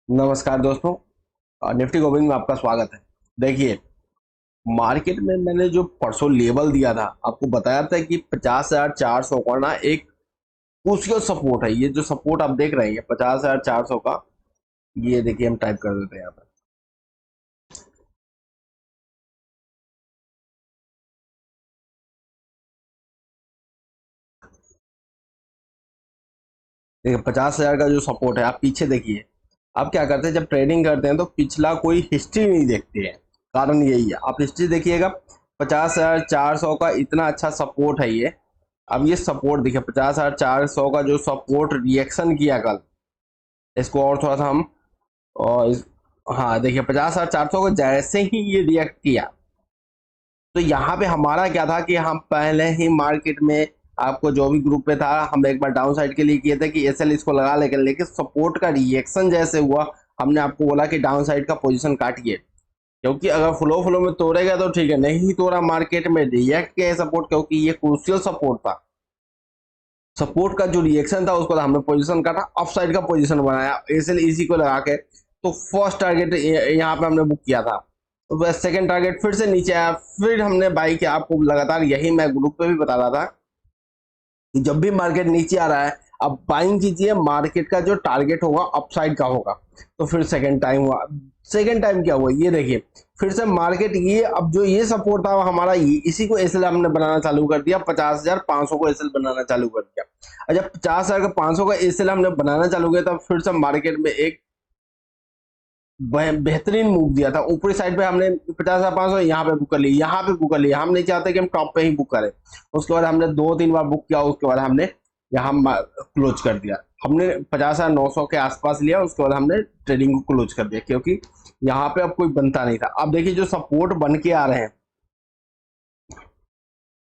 नमस्कार दोस्तों। निफ्टी गोविंद में आपका स्वागत है। देखिए, मार्केट में मैंने जो परसों लेवल दिया था, आपको बताया था कि 50,400 का ना एक क्रूशियल सपोर्ट है। ये जो सपोर्ट आप देख रहे हैं 50,400 का, ये देखिए हम टाइप कर देते हैं यहाँ पर। देखिए 50,000 का जो सपोर्ट है, आप पीछे देखिए। आप क्या करते हैं जब ट्रेडिंग करते हैं तो पिछला कोई हिस्ट्री नहीं देखते हैं। कारण यही है, आप हिस्ट्री देखिएगा। 50,400 का इतना अच्छा सपोर्ट है ये। अब ये सपोर्ट देखिए 50,400 का जो सपोर्ट रिएक्शन किया कल, इसको और थोड़ा सा हम और हाँ देखिए 50,400 को जैसे ही ये रिएक्ट किया, तो यहाँ पे हमारा क्या था कि हम पहले ही मार्केट में, आपको जो भी ग्रुप पे था, हम एक बार डाउन साइड के लिए किए थे कि एसएल इसको लगा, लेकिन सपोर्ट का रिएक्शन जैसे हुआ, हमने आपको बोला कि डाउन साइड का पोजीशन काटिए। क्योंकि अगर फ्लो फ्लो में तोड़ेगा तो ठीक है, नहीं तोड़ा मार्केट में रिएक्ट किया सपोर्ट, क्योंकि ये क्रूशियल सपोर्ट था। सपोर्ट का जो रिएक्शन था उसको हमने पोजीशन काटा, अप साइड का पोजीशन बनाया एसएल इसी को लगा के। तो फर्स्ट टारगेट यहाँ पे हमने बुक किया था, तो सेकंड टारगेट फिर से नीचे आया, फिर हमने बाई किया। आपको लगातार यही मैं ग्रुप पे भी बता रहा था कि जब भी मार्केट नीचे आ रहा है, अब बाइंग कीजिए। मार्केट का जो टारगेट होगा अपसाइड का होगा। तो फिर सेकंड टाइम हुआ। सेकंड टाइम क्या हुआ ये देखिए, फिर से मार्केट ये, अब जो ये सपोर्ट था हमारा, ये इसी को एसएल हमने बनाना चालू कर दिया। 50,500 को एसएल बनाना चालू कर दिया। अच्छा, 50,500 का एसएल हमने बनाना चालू किया, तब फिर से मार्केट में एक बेहतरीन मूव दिया था। ऊपरी साइड पे हमने 50,500 यहाँ पे बुक कर लिया, यहाँ पे बुक कर लिया। हम नहीं चाहते कि हम टॉप पे ही बुक करें। उसके बाद हमने 2-3 बार बुक किया, उसके बाद हमने यहाँ क्लोज कर दिया। हमने 50,900 के आसपास लिया, उसके बाद हमने ट्रेडिंग को क्लोज कर दिया, क्योंकि यहाँ पे अब कोई बनता नहीं था। अब देखिए जो सपोर्ट बन के आ रहे हैं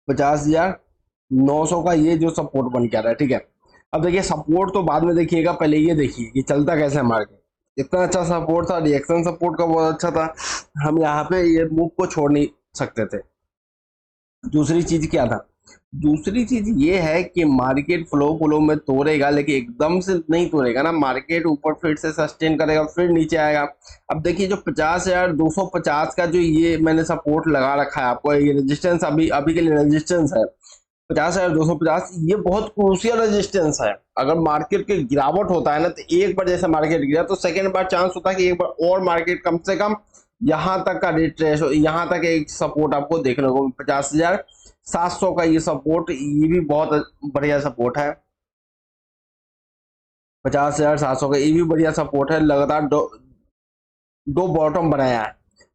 50,900 का, ये जो सपोर्ट बन के आ रहा है, ठीक है। अब देखिए सपोर्ट तो बाद में देखिएगा, पहले ये देखिए कि चलता कैसे है मार्केट। इतना अच्छा सपोर्ट था, रिएक्शन सपोर्ट का बहुत अच्छा था। हम यहाँ पे ये मूव को छोड़ नहीं सकते थे। दूसरी चीज क्या था, दूसरी चीज ये है कि मार्केट फ्लो फ्लो में तोड़ेगा, लेकिन एकदम से नहीं तोड़ेगा ना। मार्केट ऊपर फिर से सस्टेन करेगा, फिर नीचे आएगा। अब देखिए जो 50,250 का जो ये मैंने सपोर्ट लगा रखा है, आपको ये रेजिस्टेंस अभी अभी के लिए रेजिस्टेंस है 50,250। ये बहुत क्रूशियल रेजिस्टेंस है। अगर मार्केट के गिरावट होता है ना, तो एक बार जैसे मार्केट गिरा तो सेकेंड बार चांस होता है कि एक बार और मार्केट कम से कम यहाँ तक का रिट्रेस हो, यहाँ तक एक सपोर्ट आपको देखने को 50,700 का ये सपोर्ट, ये भी बहुत बढ़िया सपोर्ट है। 50,700 का ये भी बढ़िया सपोर्ट है। लगातार दो बॉटम बनाया है।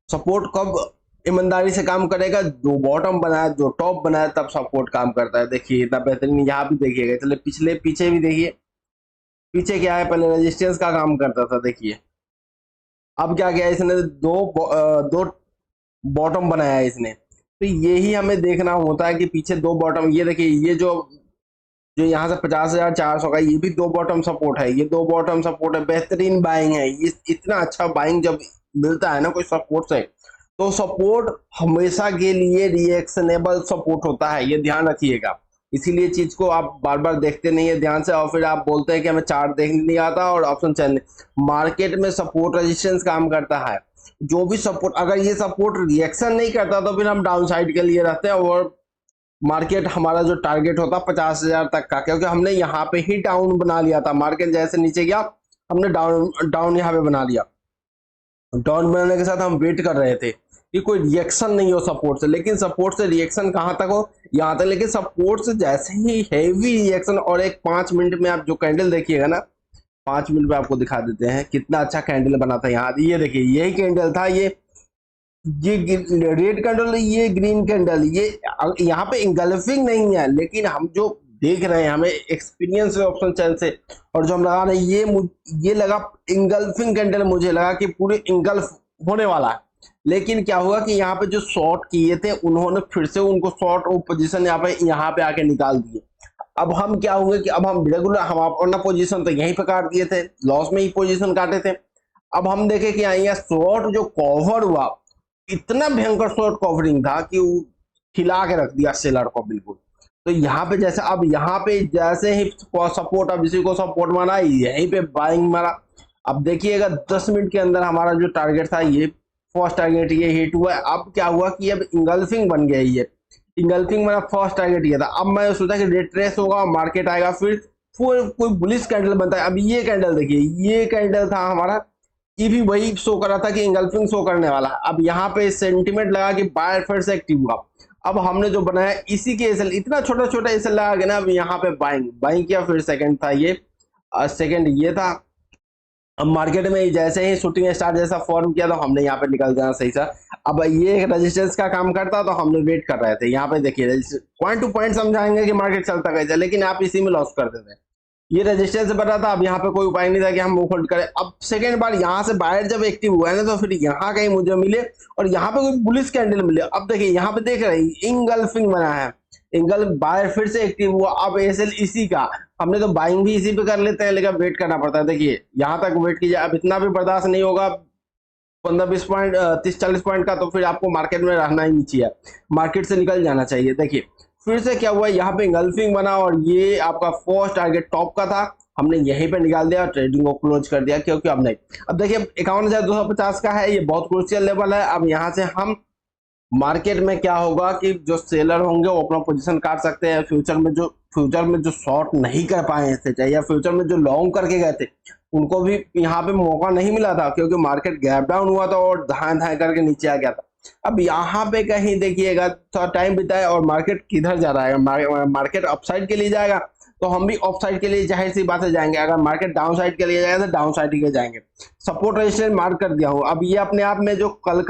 सपोर्ट कब ईमानदारी से काम करेगा, दो बॉटम बनाया, दो टॉप बनाया, तब सपोर्ट काम करता है। देखिए इतना बेहतरीन यहाँ भी देखिएगा। चले पिछले पीछे भी देखिए, पीछे क्या है, पहले रेजिस्टेंस का काम करता था, देखिए अब क्या किया इसने, दो बॉटम बनाया है इसने। तो यही हमें देखना होता है कि पीछे दो बॉटम, ये देखिए ये जो जो यहाँ से 50,400 का, ये भी दो बॉटम सपोर्ट है। ये दो बॉटम सपोर्ट है, बेहतरीन बाइंग है ये। इतना अच्छा बाइंग जब मिलता है ना कोई सपोर्ट से, तो सपोर्ट हमेशा के लिए रिएक्शनेबल सपोर्ट होता है, ये ध्यान रखिएगा। इसीलिए चीज को आप बार बार देखते नहीं है ध्यान से, और फिर आप बोलते हैं कि हमें चार्ट देखने नहीं आता और ऑप्शन चैन। मार्केट में सपोर्ट रेजिस्टेंस काम करता है। जो भी सपोर्ट, अगर ये सपोर्ट रिएक्शन नहीं करता तो फिर हम डाउन साइड के लिए रहते हैं, और मार्केट हमारा जो टारगेट होता 50,000 तक का, क्योंकि हमने यहाँ पे ही डाउन बना लिया था। मार्केट जैसे नीचे गया, हमने डाउन डाउन यहाँ पे बना लिया। डाउन बनाने के साथ हम वेट कर रहे थे कि कोई रिएक्शन नहीं हो सपोर्ट से, लेकिन सपोर्ट से रिएक्शन कहाँ तक हो, यहाँ तक। लेकिन सपोर्ट से जैसे ही हैवी रिएक्शन, और एक 5 मिनट में आप जो कैंडल देखिएगा ना, 5 मिनट में आपको दिखा देते हैं कितना अच्छा कैंडल बना था यहाँ। ये देखिए यही कैंडल था, ये रेड कैंडल, ये ग्रीन कैंडल। ये यहाँ पे इंगल्फिंग नहीं है, लेकिन हम जो देख रहे हैं, हमें एक्सपीरियंस है ऑप्शन चैन से, और जो हम लगा रहे हैं, ये लगा इंगल्फिंग कैंडल। मुझे लगा कि पूरे इंगल्फ होने वाला है, लेकिन क्या हुआ कि यहाँ पे जो शॉर्ट किए थे उन्होंने फिर से उनको शॉर्ट पोजीशन यहाँ पे आके निकाल दिए। अब हम क्या होंगे कि अब हम रेगुलर, हम अपना पोजीशन तो यहीं पे काट दिए थे, लॉस में ही पोजीशन काटे थे। अब हम देखे कि यहाँ शॉर्ट जो कवर हुआ, इतना भयंकर शॉर्ट कवरिंग था कि वो खिला के रख दिया सेलर को बिल्कुल। तो यहाँ पे जैसे, अब यहाँ पे जैसे ही सपोर्ट, अब इसी को सपोर्ट माना, यहीं पे बाइंग मारा। अब देखिएगा 10 मिनट के अंदर हमारा जो टारगेट था ये फर्स्ट टारगेट ये हिट हुआ है। अब क्या हुआ कि अब इंगल्फिंग बन गया, ये इंगल्फिंग मेरा फर्स्ट टारगेट ये था। अब मैं सोचा कि रिट्रेस होगा, मार्केट आएगा, फिर कोई बुलिश कैंडल बनता है। अब ये कैंडल देखिए, ये कैंडल था हमारा, ये भी वही शो कर रहा था कि इंगल्फिंग शो करने वाला है। अब यहाँ पे सेंटीमेंट लगा कि बायर फिर से एक्टिव हुआ। अब हमने जो बनाया इसी के एसएल, इतना छोटा छोटा एसएल लगा के ना, अब यहाँ पे बाइंग किया, फिर सेकंड था ये, सेकंड ये था। अब मार्केट में जैसे ही शूटिंग स्टार जैसा फॉर्म किया तो हमने यहाँ पे निकल जाना सही सा। अब ये रेजिस्टेंस का काम करता तो हमने वेट कर रहे थे। यहाँ पे देखिए पॉइंट टू पॉइंट समझाएंगे कि मार्केट चलता कैसे, लेकिन आप इसी में लॉस कर देते हैं। ये रेजिस्टेंस बना था, अब यहाँ पे कोई उपाय नहीं था कि हम वो होल्ड करें। अब सेकेंड बार यहाँ से बायर जब एक्टिव हुआ है ना, तो फिर यहाँ कहीं मुझे मिले और यहाँ पे कोई बुलिश कैंडल मिले। अब देखिए यहाँ पे देख रहे हैं इंगल्फिंग बना है, इंगल बायर फिर से एक्टिव हुआ। अब एसएल इसी का, हमने तो बाइंग भी इसी पे कर लेते हैं, लेकिन वेट करना पड़ता है। देखिए यहाँ तक वेट कीजिए, अब इतना भी बर्दाश्त नहीं होगा 15-20 पॉइंट 30-40 पॉइंट का, तो फिर आपको मार्केट में रहना ही नहीं चाहिए, मार्केट से निकल जाना चाहिए। देखिए फिर से क्या हुआ, यहाँ पे इंगल्फिंग बना और ये आपका फर्स्ट टारगेट टॉप का था, हमने यहीं पे निकाल दिया और ट्रेडिंग को क्लोज कर दिया, क्योंकि अब नहीं। अब देखिए 51,250 का है, ये बहुत क्रूशियल लेवल है। अब यहाँ से हम मार्केट में क्या होगा कि जो सेलर होंगे वो अपना पोजीशन काट सकते हैं। फ्यूचर में जो शॉर्ट नहीं कर पाए थे चाहिए, या फ्यूचर में जो लॉन्ग करके गए थे, उनको भी यहाँ पे मौका नहीं मिला था, क्योंकि मार्केट गैप डाउन हुआ था और धाए धाए करके नीचे आ गया था। अब यहाँ पे कहीं देखिएगा थोड़ा टाइम बिताए और मार्केट किधर जा रहा है, मार्केट अपसाइड के लिए जाएगा तो हम भी ऑफ साइड के लिए जाहिर सी बात है जाएंगे। अगर मार्केट डाउन साइड के लिए जाएगा तो डाउन साइड के जाएंगे। सपोर्ट रेजिस्टेंस मार्क कर दिया हूँ। अब ये अपने आप में जो कल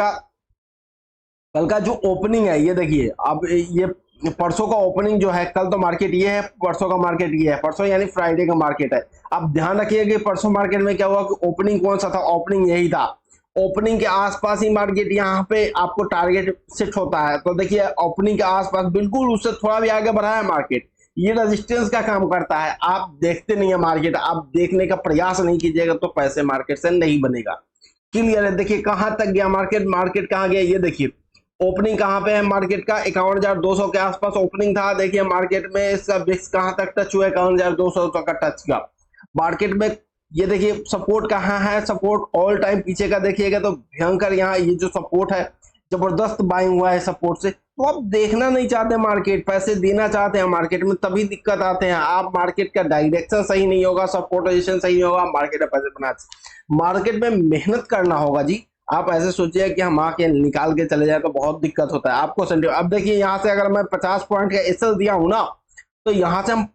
का जो ओपनिंग है, ये देखिए, अब ये परसों का ओपनिंग जो है, कल तो मार्केट ये है, परसों का मार्केट ये है, परसों यानी फ्राइडे का मार्केट है। अब ध्यान रखिए कि परसों मार्केट में क्या हुआ कि ओपनिंग कौन सा था, ओपनिंग यही था। ओपनिंग के आसपास ही मार्केट यहाँ पे आपको टारगेट सेट होता है, तो देखिए ओपनिंग के आसपास बिल्कुल उससे थोड़ा भी आगे बढ़ा है मार्केट, ये रेजिस्टेंस का काम करता है। आप देखते नहीं है मार्केट, आप देखने का प्रयास नहीं कीजिएगा तो पैसे मार्केट से नहीं बनेगा। क्लियर है? देखिए कहां तक गया मार्केट कहां गया, ये देखिए ओपनिंग कहां पे है मार्केट का, 51,200 के आसपास ओपनिंग था। देखिए मार्केट में इसका बिक्स कहां तक टच हुआ है, 51,200 का टच किया मार्केट में। ये देखिए सपोर्ट कहां है, सपोर्ट ऑल टाइम पीछे का देखिएगा तो भयंकर, यहाँ ये जो सपोर्ट है जबरदस्त बाइंग हुआ है सपोर्ट से। तो आप देखना नहीं चाहते मार्केट, पैसे देना चाहते हैं मार्केट में, तभी दिक्कत आते हैं। आप मार्केट का डायरेक्शन सही नहीं होगा, सपोर्ट पोजीशन सही नहीं होगा, मार्केट में पैसे बना, मार्केट में मेहनत करना होगा जी। आप ऐसे सोचिए कि हम आके निकाल के चले जाए तो बहुत दिक्कत होता है आपको। अब देखिए यहाँ से अगर मैं 50 पॉइंट का एसएल दिया हूं ना, तो यहाँ से हम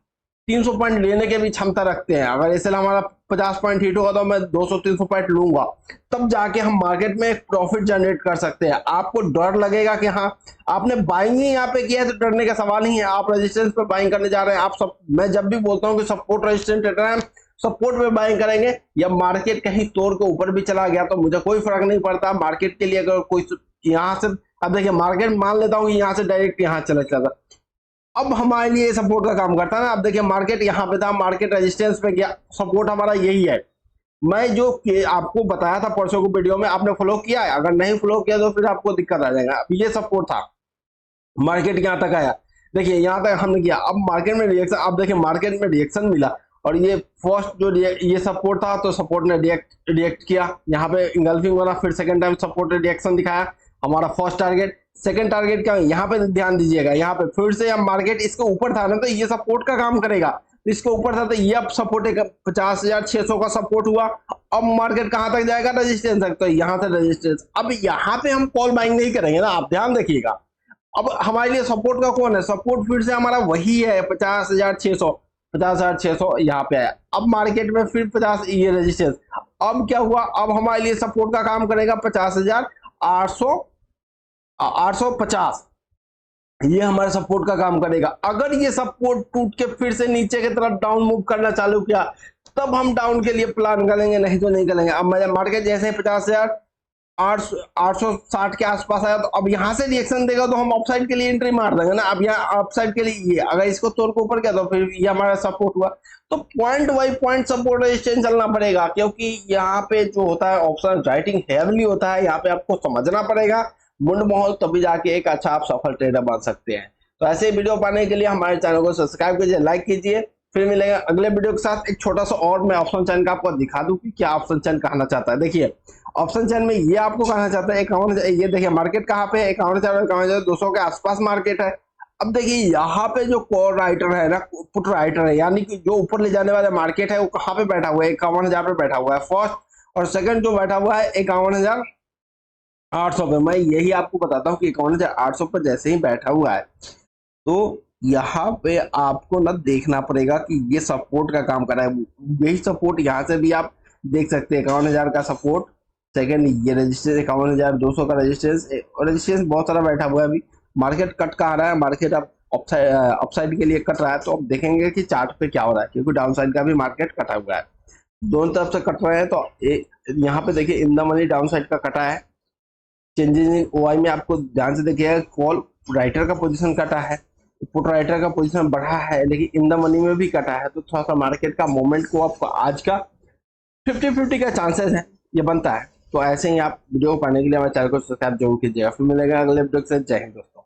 300 पॉइंट लेने के भी क्षमता रखते हैं। अगर एसएल हमारा 50 पॉइंट हिट होगा तो मैं 200-300 पॉइंट लूंगा, तब जाके हम मार्केट में एक प्रॉफिट जनरेट कर सकते हैं। आपको डर लगेगा कि हाँ आपने बाइंग ही यहाँ पे किया है, तो डरने का सवाल नहीं है। आप रेजिस्टेंस पे बाइंग करने जा रहे हैं, आप सब, मैं जब भी बोलता हूँ कि सपोर्ट रेजिस्टेंस ट्रेडर सपोर्ट में बाइंग करेंगे, या मार्केट कहीं तोड़ के ऊपर भी चला गया तो मुझे कोई फर्क नहीं पड़ता। मार्केट के लिए अगर कोई यहाँ से, अब देखिए मार्केट मान लेता हूँ यहाँ से डायरेक्ट यहाँ चला जाता, अब हमारे लिए सपोर्ट का काम करता है ना। अब देखिए मार्केट यहाँ पे था, मार्केट रेजिस्टेंस पे गया, सपोर्ट हमारा यही है। मैं जो आपको बताया था परसों को वीडियो में, आपने फॉलो किया है? अगर नहीं फॉलो किया तो फिर आपको दिक्कत आ जाएगा। अब ये सपोर्ट था, मार्केट यहाँ तक आया, देखिए यहाँ तक हमने किया। अब मार्केट में रिएक्शन, अब देखिए मार्केट में रिएक्शन मिला, और ये फर्स्ट जो ये सपोर्ट था तो सपोर्ट ने रिएक्ट किया, यहाँ पे इंगल्फिंग बना, फिर सेकंड टाइम सपोर्ट ने रिएक्शन दिखाया। हमारा फर्स्ट टारगेट, सेकंड टारगेट क्या है, यहाँ पे ध्यान दीजिएगा, यहाँ पे फिर से हम मार्केट इसके ऊपर था ना, तो ये सपोर्ट का काम करेगा। तो इसके ऊपर था तो ये अब सपोर्ट 50,600 का सपोर्ट हुआ। अब मार्केट कहां तक जाएगा, रेजिस्टेंस तक, तो यहाँ से रेजिस्टेंस। अब यहाँ पे हम कॉल बाइंग नहीं करेंगे ना, आप ध्यान रखिएगा। अब हमारे लिए सपोर्ट का कौन है, सपोर्ट फिर से हमारा वही है 50,600 यहाँ पे आया। अब मार्केट में फिर 50 ये रेजिस्टेंस। अब क्या हुआ, अब हमारे लिए सपोर्ट का काम करेगा 50,850, ये हमारे सपोर्ट का काम करेगा। अगर ये सपोर्ट टूट के फिर से नीचे की तरफ डाउन मूव करना चालू किया, तब हम डाउन के लिए प्लान करेंगे, नहीं तो नहीं करेंगे। अब मार्केट जैसे 50,860 के आसपास आया, तो अब यहाँ से रिएक्शन देगा तो हम अपसाइड के लिए एंट्री मार देंगे ना। अब यहाँ अपसाइड के लिए ये, अगर इसको तोड़ के ऊपर गया तो फिर ये हमारा सपोर्ट हुआ। तो point by point support resistance चलना पड़ेगा, क्योंकि यहाँ पे जो होता है ऑप्शन राइटिंग हेवली होता है, यहाँ पे आपको समझना पड़ेगा मुंड माहौल, तभी जाके एक अच्छा आप सफल ट्रेडर बन सकते हैं। तो ऐसे वीडियो पाने के लिए हमारे चैनल को सब्सक्राइब कीजिए, लाइक कीजिए, फिर मिलेगा अगले वीडियो के साथ। एक छोटा सा और मैं ऑप्शन चैन का आपको दिखा दूं कि क्या ऑप्शन चैन कहना चाहता है। देखिए ऑप्शन चैन में ये आपको कहना चाहता है 51, ये देखिए मार्केट कहाँ पे है, 51,200 के आसपास मार्केट है। अब देखिए यहाँ पे जो कॉल राइटर है ना, पुट राइटर है, यानी कि जो ऊपर ले जाने वाला मार्केट है वो कहाँ पे बैठा हुआ है, 51,000 पे बैठा हुआ है फर्स्ट, और सेकंड जो बैठा हुआ है 51,800 पे। मैं यही आपको बताता हूँ कि 51,800 पर जैसे ही बैठा हुआ है तो यहाँ पे आपको ना देखना पड़ेगा कि ये सपोर्ट का काम कर रहा है। यही सपोर्ट यहाँ से भी आप देख सकते हैं, 51,000 का सपोर्ट। सेकंड ये रजिस्टेंस 51,200 का रजिस्टेंस, रजिस्टेंस बहुत सारा बैठा हुआ है। अभी मार्केट कट का आ रहा है, मार्केट अब अपसाइड के लिए कट रहा है, तो अब देखेंगे कि चार्ट पे क्या हो रहा है, क्योंकि डाउन साइड का भी मार्केट कटा हुआ है, दोनों तरफ से कट रहे हैं। तो यहाँ पे देखिए in the money down side का कटा है। चेंजेस इन ओआई में आपको ध्यान से देखिएगा, कॉल राइटर का पोजीशन कटा है, पुट राइटर का पोजीशन बढ़ा है, लेकिन इन द मनी में भी कटा है। तो थोड़ा सा मार्केट का मोमेंट को आपको आज का 50-50 का चांसेस है, ये बनता है। तो ऐसे ही आप वीडियो को पाने के लिए हमारे चैनल को सब्सक्राइब जरूर कीजिएगा। फिर मिलेगा अगले वीडियो से। जय हिंद दोस्तों।